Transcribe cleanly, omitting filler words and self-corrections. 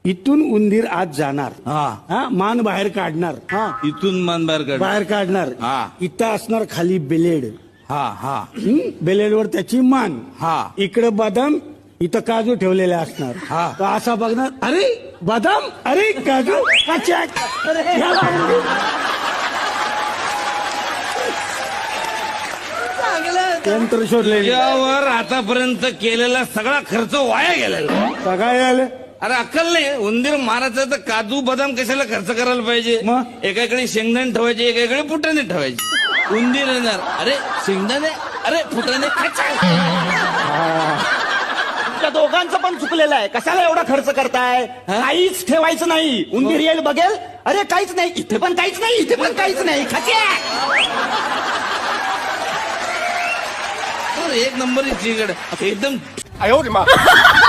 इथून उंदीर आत जाणार, हा मान बाहेर काढणार, इथून मान बाहेर काढ. बाहेर काढणार, हा. इथं असणार खाली बेलेड, हा बेलेडवर त्याची मान, हा. इकडे बदाम, इथं काजू ठेवलेले असणार. हा. तो असा बघणार, अरे बदाम, अरे काजू, कचॅक. यंत्र शोधलेले यावर आतापर्यंत केलेला सगळा खर्च वाया गेलेला. सगळे आले. अरे अक्कल नाही. उंदीर मारायचं तर काजू बदाम कशाला खर्च करायला पाहिजे. मग? एकाकडे शेंगदाणे ठेवायचे, एकाकडे फुटाणे ठेवायचे. उंदीर येणार, अरे शेंगदाणे, अरे फुटाणे. त्या दोघांचं पण चुकलेलं आहे. कशाला एवढा खर्च करताय? काहीच ठेवायचं नाही. उंदीर येईल बघेल, अरे काहीच नाही, इथे पण काहीच नाही, इथे पण काहीच नाही. एक नंबर चिकड एकदम. खच्या